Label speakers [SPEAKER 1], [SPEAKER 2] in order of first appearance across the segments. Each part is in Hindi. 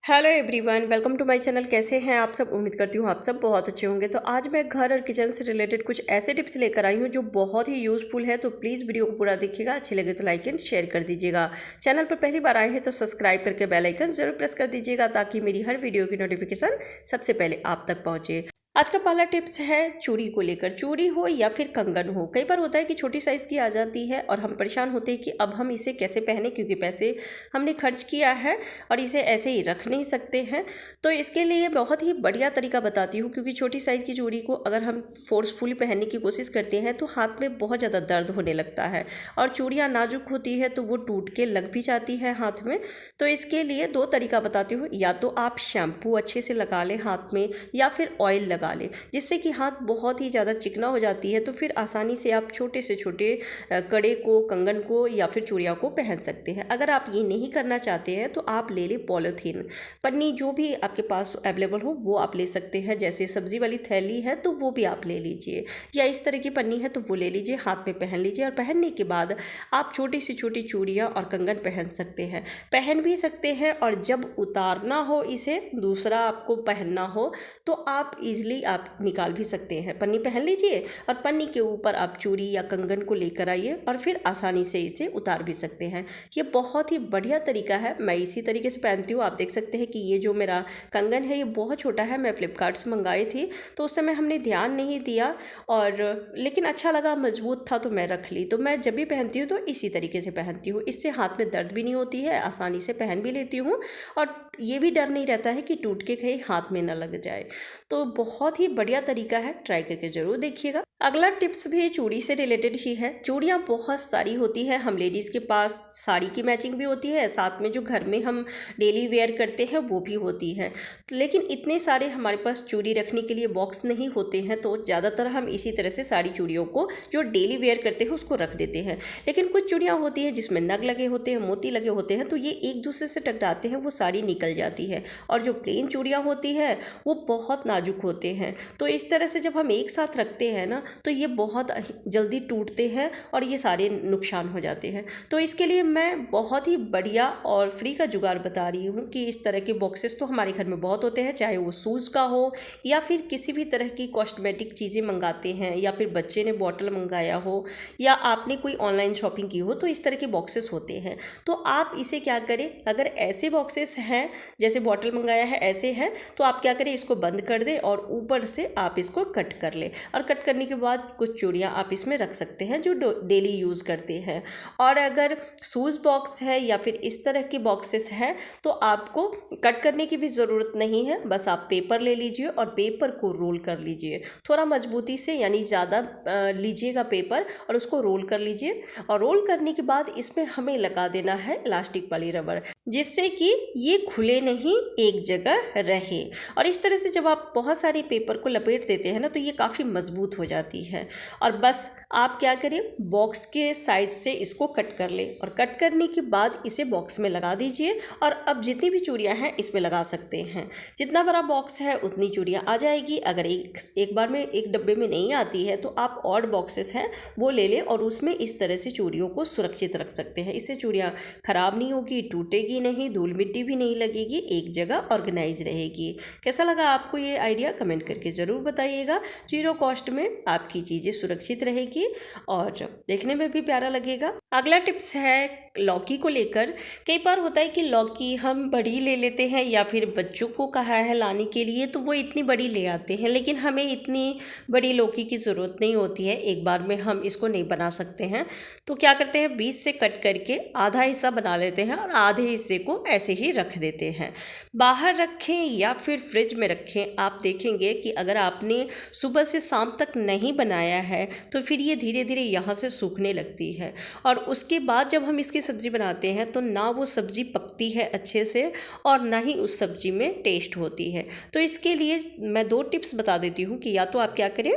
[SPEAKER 1] Hello everyone, welcome to my channel. कैसे हैं आप सब? उम्मीद करती हूँ आप सब बहुत अच्छे होंगे। तो आज मैं घर और किचन से रिलेटेड कुछ ऐसे टिप्स लेकर आई हूँ जो बहुत ही यूज़फुल है। तो प्लीज़ वीडियो को पूरा देखिएगा, अच्छी लगे तो लाइक एंड शेयर कर दीजिएगा। चैनल पर पहली बार आए हैं तो सब्सक्राइब करके बेल आइकन जरूर प्रेस कर दीजिएगा ताकि मेरी हर वीडियो की नोटिफिकेशन सबसे पहले आप तक पहुँचे। आज का पहला टिप्स है चूड़ी को लेकर। चूड़ी हो या फिर कंगन हो, कई बार होता है कि छोटी साइज़ की आ जाती है और हम परेशान होते हैं कि अब हम इसे कैसे पहने, क्योंकि पैसे हमने खर्च किया है और इसे ऐसे ही रख नहीं सकते हैं। तो इसके लिए बहुत ही बढ़िया तरीका बताती हूँ, क्योंकि छोटी साइज़ की चूड़ी को अगर हम फोर्सफुली पहनने की कोशिश करते हैं तो हाथ में बहुत ज़्यादा दर्द होने लगता है और चूड़ियाँ नाजुक होती है तो वो टूट के लग भी जाती है हाथ में। तो इसके लिए दो तरीका बताती हूँ। या तो आप शैम्पू अच्छे से लगा लें हाथ में या फिर ऑयल लगा लें, जिससे कि हाथ बहुत ही ज़्यादा चिकना हो जाती है। तो फिर आसानी से आप छोटे से छोटे कड़े को, कंगन को या फिर चूड़ियों को पहन सकते हैं। अगर आप ये नहीं करना चाहते हैं तो आप ले लें पॉलीथीन पन्नी, जो भी आपके पास अवेलेबल हो वो आप ले सकते हैं। जैसे सब्जी वाली थैली है तो वो भी आप ले लीजिए, या इस तरह की पन्नी है तो वो ले लीजिए, हाथ में पहन लीजिए। और पहनने के बाद आप छोटी से छोटी चूड़ियाँ और कंगन पहन सकते हैं, पहन भी सकते हैं। और जब उतारना हो, इसे दूसरा आपको पहनना हो, तो आप इजीली आप निकाल भी सकते हैं। पन्नी पहन लीजिए और पन्नी के ऊपर आप चूड़ी या कंगन को लेकर आइए और फिर आसानी से इसे उतार भी सकते हैं। ये बहुत ही बढ़िया तरीका है। मैं इसी तरीके से पहनती हूँ। आप देख सकते हैं कि ये जो मेरा कंगन है ये बहुत छोटा है, मैं फ्लिपकार्ट से मंगाई थी तो उस समय हमने ध्यान नहीं दिया, और लेकिन अच्छा लगा, मजबूत था तो मैं रख ली। तो मैं जब भी पहनती हूँ तो इसी तरीके से पहनती हूँ। इससे हाथ में दर्द भी नहीं होती है, आसानी से पहन भी लेती हूँ और ये भी डर नहीं रहता है कि टूट के कहीं हाथ में ना लग जाए। तो बहुत ही बढ़िया तरीका है, ट्राई करके ज़रूर देखिएगा। अगला टिप्स भी चूड़ी से रिलेटेड ही है। चूड़ियाँ बहुत सारी होती है, हम लेडीज़ के पास साड़ी की मैचिंग भी होती है, साथ में जो घर में हम डेली वेयर करते हैं वो भी होती है। लेकिन इतने सारे हमारे पास चूड़ी रखने के लिए बॉक्स नहीं होते हैं, तो ज़्यादातर हम इसी तरह से सारी चूड़ियों को जो डेली वेयर करते हैं उसको रख देते हैं। लेकिन कुछ चूड़ियाँ होती हैं जिसमें नग लगे होते हैं, मोती लगे होते हैं, तो ये एक दूसरे से टकराते हैं, वो साड़ी निकल जाती है। और जो प्लेन चूड़ियाँ होती है वो बहुत नाजुक होते हैं। तो इस तरह से जब हम एक साथ रखते हैं ना तो ये बहुत जल्दी टूटते हैं और ये सारे नुकसान हो जाते हैं। तो इसके लिए मैं बहुत ही बढ़िया और फ्री का जुगाड़ बता रही हूँ कि इस तरह के बॉक्सेस तो हमारे घर में बहुत होते हैं, चाहे वो शूज़ का हो या फिर किसी भी तरह की कॉस्मेटिक चीज़ें मंगाते हैं, या फिर बच्चे ने बॉटल मंगाया हो या आपने कोई ऑनलाइन शॉपिंग की हो, तो इस तरह के बॉक्सेस होते हैं। तो आप इसे क्या करें, अगर ऐसे बॉक्सेस हैं जैसे बॉटल मंगाया है ऐसे है, तो आप क्या करें, इसको बंद कर दें और ऊपर से आप इसको कट कर लें। और कट करने के बाद कुछ चूड़ियाँ आप इसमें रख सकते हैं जो डेली यूज़ करते हैं। और अगर शूज़ बॉक्स है या फिर इस तरह के बॉक्सेस हैं तो आपको कट करने की भी ज़रूरत नहीं है। बस आप पेपर ले लीजिए और पेपर को रोल कर लीजिए थोड़ा मजबूती से, यानी ज़्यादा लीजिएगा पेपर और उसको रोल कर लीजिए। और रोल करने के बाद इसमें हमें लगा देना है इलास्टिक वाली रबर, जिससे कि ये खुले नहीं, एक जगह रहे। और इस तरह से जब आप बहुत सारे पेपर को लपेट देते हैं ना तो ये काफ़ी मजबूत हो जाती है। और बस आप क्या करें, बॉक्स के साइज से इसको कट कर लें और कट करने के बाद इसे बॉक्स में लगा दीजिए। और अब जितनी भी चूड़ियाँ हैं इसमें लगा सकते हैं, जितना बड़ा बॉक्स है उतनी चूड़ियाँ आ जाएगी। अगर एक बार में एक डब्बे में नहीं आती है तो आप और बॉक्सेस हैं वो ले लें और उसमें इस तरह से चूड़ियों को सुरक्षित रख सकते हैं। इससे चूड़ियाँ खराब नहीं होगी, टूटेगी नहीं, धूल मिट्टी भी नहीं लगेगी, एक जगह ऑर्गेनाइज रहेगी। कैसा लगा आपको ये आइडिया, कमेंट करके ज़रूर बताइएगा। जीरो कॉस्ट में आपकी चीज़ें सुरक्षित रहेगी और देखने में भी प्यारा लगेगा। अगला टिप्स है लौकी को लेकर। कई बार होता है कि लौकी हम बड़ी ले लेते हैं या फिर बच्चों को कहा है लाने के लिए तो वो इतनी बड़ी ले आते हैं, लेकिन हमें इतनी बड़ी लौकी की ज़रूरत नहीं होती है, एक बार में हम इसको नहीं बना सकते हैं। तो क्या करते हैं, बीच से कट करके आधा हिस्सा बना लेते हैं और आधे हिस्से को ऐसे ही रख देते हैं। बाहर रखें या फिर फ्रिज में रखें, आप देखेंगे कि अगर आपने सुबह से शाम तक नहीं बनाया है तो फिर ये धीरे धीरे यहाँ से सूखने लगती है। और उसके बाद जब हम इसकी सब्ज़ी बनाते हैं तो ना वो सब्ज़ी पकती है अच्छे से और ना ही उस सब्ज़ी में टेस्ट होती है। तो इसके लिए मैं दो टिप्स बता देती हूँ कि या तो आप क्या करें,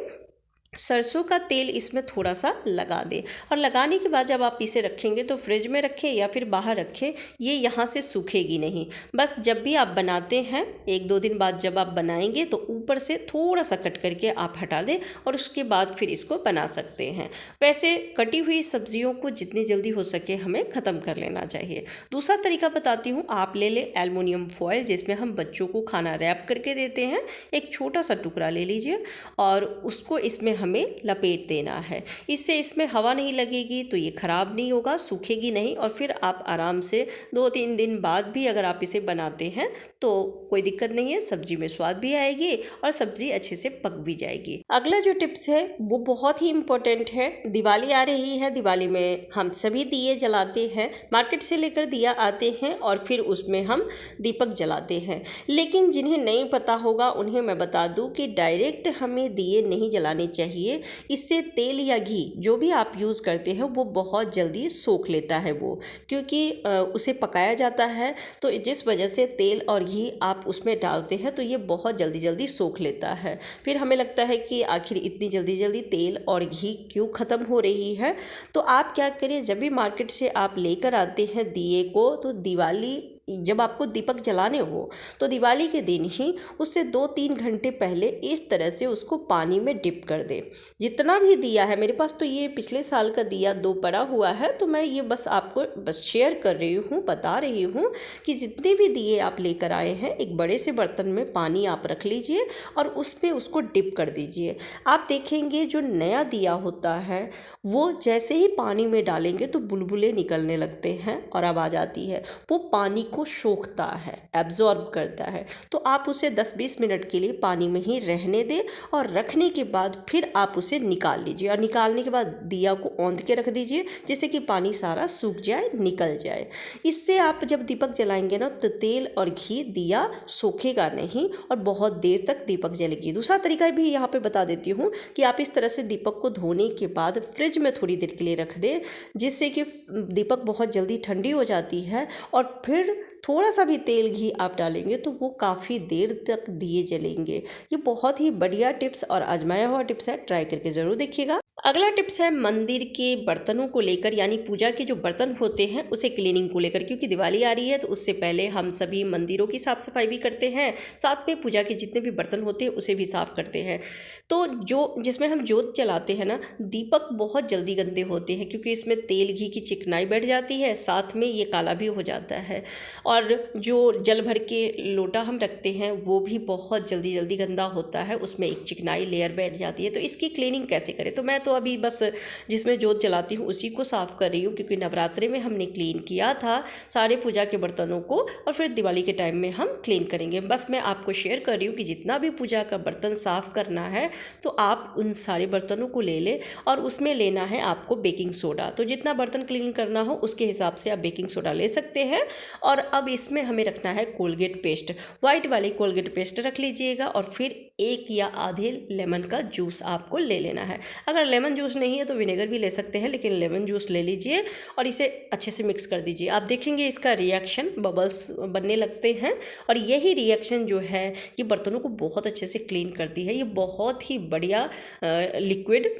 [SPEAKER 1] सरसों का तेल इसमें थोड़ा सा लगा दें और लगाने के बाद जब आप इसे रखेंगे तो फ्रिज में रखें या फिर बाहर रखें, ये यहाँ से सूखेगी नहीं। बस जब भी आप बनाते हैं 1-2 दिन बाद जब आप बनाएंगे तो ऊपर से थोड़ा सा कट करके आप हटा दें और उसके बाद फिर इसको बना सकते हैं। वैसे कटी हुई सब्जियों को जितनी जल्दी हो सके हमें ख़त्म कर लेना चाहिए। दूसरा तरीका बताती हूँ, आप ले लें एल्युमिनियम फॉयल जिसमें हम बच्चों को खाना रैप करके देते हैं। एक छोटा सा टुकड़ा ले लीजिए और उसको इसमें हमें लपेट देना है। इससे इसमें हवा नहीं लगेगी तो ये ख़राब नहीं होगा, सूखेगी नहीं और फिर आप आराम से 2-3 दिन बाद भी अगर आप इसे बनाते हैं तो कोई दिक्कत नहीं है, सब्जी में स्वाद भी आएगी और सब्जी अच्छे से पक भी जाएगी। अगला जो टिप्स है वो बहुत ही इम्पोर्टेंट है। दिवाली आ रही है, दिवाली में हम सभी दिए जलाते हैं, मार्केट से लेकर दिया आते हैं और फिर उसमें हम दीपक जलाते हैं। लेकिन जिन्हें नहीं पता होगा उन्हें मैं बता दूं कि डायरेक्ट हमें दिए नहीं जलाने चाहिए। इससे तेल या घी जो भी आप यूज़ करते हैं वो बहुत जल्दी सोख लेता है वो, क्योंकि उसे पकाया जाता है तो जिस वजह से तेल और घी आप उसमें डालते हैं तो ये बहुत जल्दी जल्दी सोख लेता है। फिर हमें लगता है कि आखिर इतनी जल्दी जल्दी तेल और घी क्यों ख़त्म हो रही है। तो आप क्या करें, जब भी मार्केट से आप लेकर आते हैं दिए को तो दिवाली जब आपको दीपक जलाने हो तो दिवाली के दिन ही उससे 2-3 घंटे पहले इस तरह से उसको पानी में डिप कर दें। जितना भी दिया है, मेरे पास तो ये पिछले साल का दिया 2 पड़ा हुआ है तो मैं ये बस आपको बस शेयर कर रही हूँ, बता रही हूँ कि जितने भी दिए आप लेकर आए हैं एक बड़े से बर्तन में पानी आप रख लीजिए और उसमें उसको डिप कर दीजिए। आप देखेंगे जो नया दिया होता है वो जैसे ही पानी में डालेंगे तो बुलबुले निकलने लगते हैं और आवाज़ आती है, वो पानी को सोखता है, एब्जॉर्ब करता है। तो आप उसे 10-20 मिनट के लिए पानी में ही रहने दें और रखने के बाद फिर आप उसे निकाल लीजिए और निकालने के बाद दिया को औंध के रख दीजिए जिससे कि पानी सारा सूख जाए, निकल जाए। इससे आप जब दीपक जलाएंगे ना तो तेल और घी दिया सोखेगा नहीं और बहुत देर तक दीपक जलेगी। दूसरा तरीका भी यहाँ पे बता देती हूँ कि आप इस तरह से दीपक को धोने के बाद फ्रिज में थोड़ी देर के लिए रख दें जिससे कि दीपक बहुत जल्दी ठंडी हो जाती है और फिर थोड़ा सा भी तेल घी आप डालेंगे तो वो काफ़ी देर तक दिए जलेंगे। ये बहुत ही बढ़िया टिप्स और आजमाया हुआ टिप्स है, ट्राई करके ज़रूर देखिएगा। अगला टिप्स है मंदिर के बर्तनों को लेकर, यानी पूजा के जो बर्तन होते हैं उसे क्लीनिंग को लेकर, क्योंकि दिवाली आ रही है तो उससे पहले हम सभी मंदिरों की साफ़ सफाई भी करते हैं, साथ में पूजा के जितने भी बर्तन होते हैं उसे भी साफ़ करते हैं। तो जो जिसमें हम जोत जलाते हैं ना, दीपक बहुत जल्दी गंदे होते हैं क्योंकि इसमें तेल घी की चिकनाई बैठ जाती है, साथ में ये काला भी हो जाता है। और जो जल भर के लोटा हम रखते हैं वो भी बहुत जल्दी जल्दी गंदा होता है, उसमें एक चिकनाई लेयर बैठ जाती है। तो इसकी क्लीनिंग कैसे करें, तो मैं तो अभी बस जिसमें जोत जलाती हूँ उसी को साफ़ कर रही हूँ, क्योंकि नवरात्रि में हमने क्लीन किया था सारे पूजा के बर्तनों को और फिर दिवाली के टाइम में हम क्लीन करेंगे। बस मैं आपको शेयर कर रही हूँ कि जितना भी पूजा का बर्तन साफ़ करना है तो आप उन सारे बर्तनों को ले लें और उसमें लेना है आपको बेकिंग सोडा। तो जितना बर्तन क्लीन करना हो उसके हिसाब से आप बेकिंग सोडा ले सकते हैं। और अब इसमें हमें रखना है कोलगेट पेस्ट, वाइट वाली कोलगेट पेस्ट रख लीजिएगा और फिर 1 या आधे लेमन का जूस आपको ले लेना है। अगर लेमन जूस नहीं है तो विनेगर भी ले सकते हैं, लेकिन लेमन जूस ले लीजिए और इसे अच्छे से मिक्स कर दीजिए। आप देखेंगे इसका रिएक्शन, बबल्स बनने लगते हैं और यही रिएक्शन जो है ये बर्तनों को बहुत अच्छे से क्लीन करती है। ये बहुत ही बढ़िया लिक्विड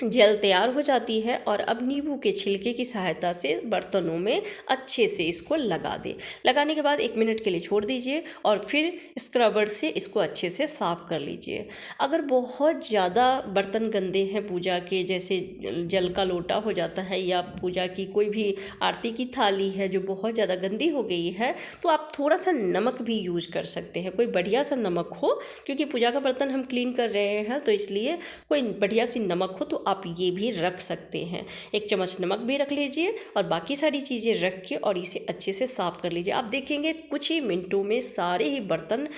[SPEAKER 1] जेल तैयार हो जाती है। और अब नींबू के छिलके की सहायता से बर्तनों में अच्छे से इसको लगा दें। लगाने के बाद 1 मिनट के लिए छोड़ दीजिए और फिर स्क्रबर से इसको अच्छे से साफ़ कर लीजिए। अगर बहुत ज़्यादा बर्तन गंदे हैं पूजा के, जैसे जल का लोटा हो जाता है या पूजा की कोई भी आरती की थाली है जो बहुत ज़्यादा गंदी हो गई है, तो आप थोड़ा सा नमक भी यूज कर सकते हैं, कोई बढ़िया सा नमक हो, क्योंकि पूजा का बर्तन हम क्लीन कर रहे हैं तो इसलिए कोई बढ़िया सी नमक हो तो आप ये भी रख सकते हैं। 1 चम्मच नमक भी रख लीजिए और बाकी सारी चीज़ें रख के और इसे अच्छे से साफ़ कर लीजिए। आप देखेंगे कुछ ही मिनटों में सारे ही बर्तन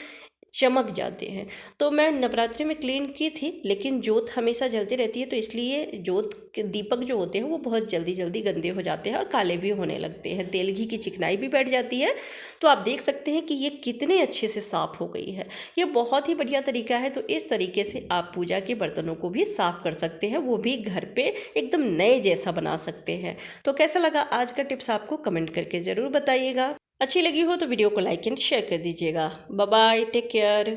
[SPEAKER 1] चमक जाते हैं। तो मैं नवरात्रि में क्लीन की थी, लेकिन जोत हमेशा जलती रहती है तो इसलिए जोत के दीपक जो होते हैं वो बहुत जल्दी जल्दी गंदे हो जाते हैं और काले भी होने लगते हैं, तेल घी की चिकनाई भी बैठ जाती है। तो आप देख सकते हैं कि ये कितने अच्छे से साफ़ हो गई है। ये बहुत ही बढ़िया तरीका है। तो इस तरीके से आप पूजा के बर्तनों को भी साफ़ कर सकते हैं, वो भी घर पे एकदम नए जैसा बना सकते हैं। तो कैसा लगा आज का टिप्स आपको कमेंट करके ज़रूर बताइएगा। अच्छी लगी हो तो वीडियो को लाइक एंड शेयर कर दीजिएगा। Bye bye, take care.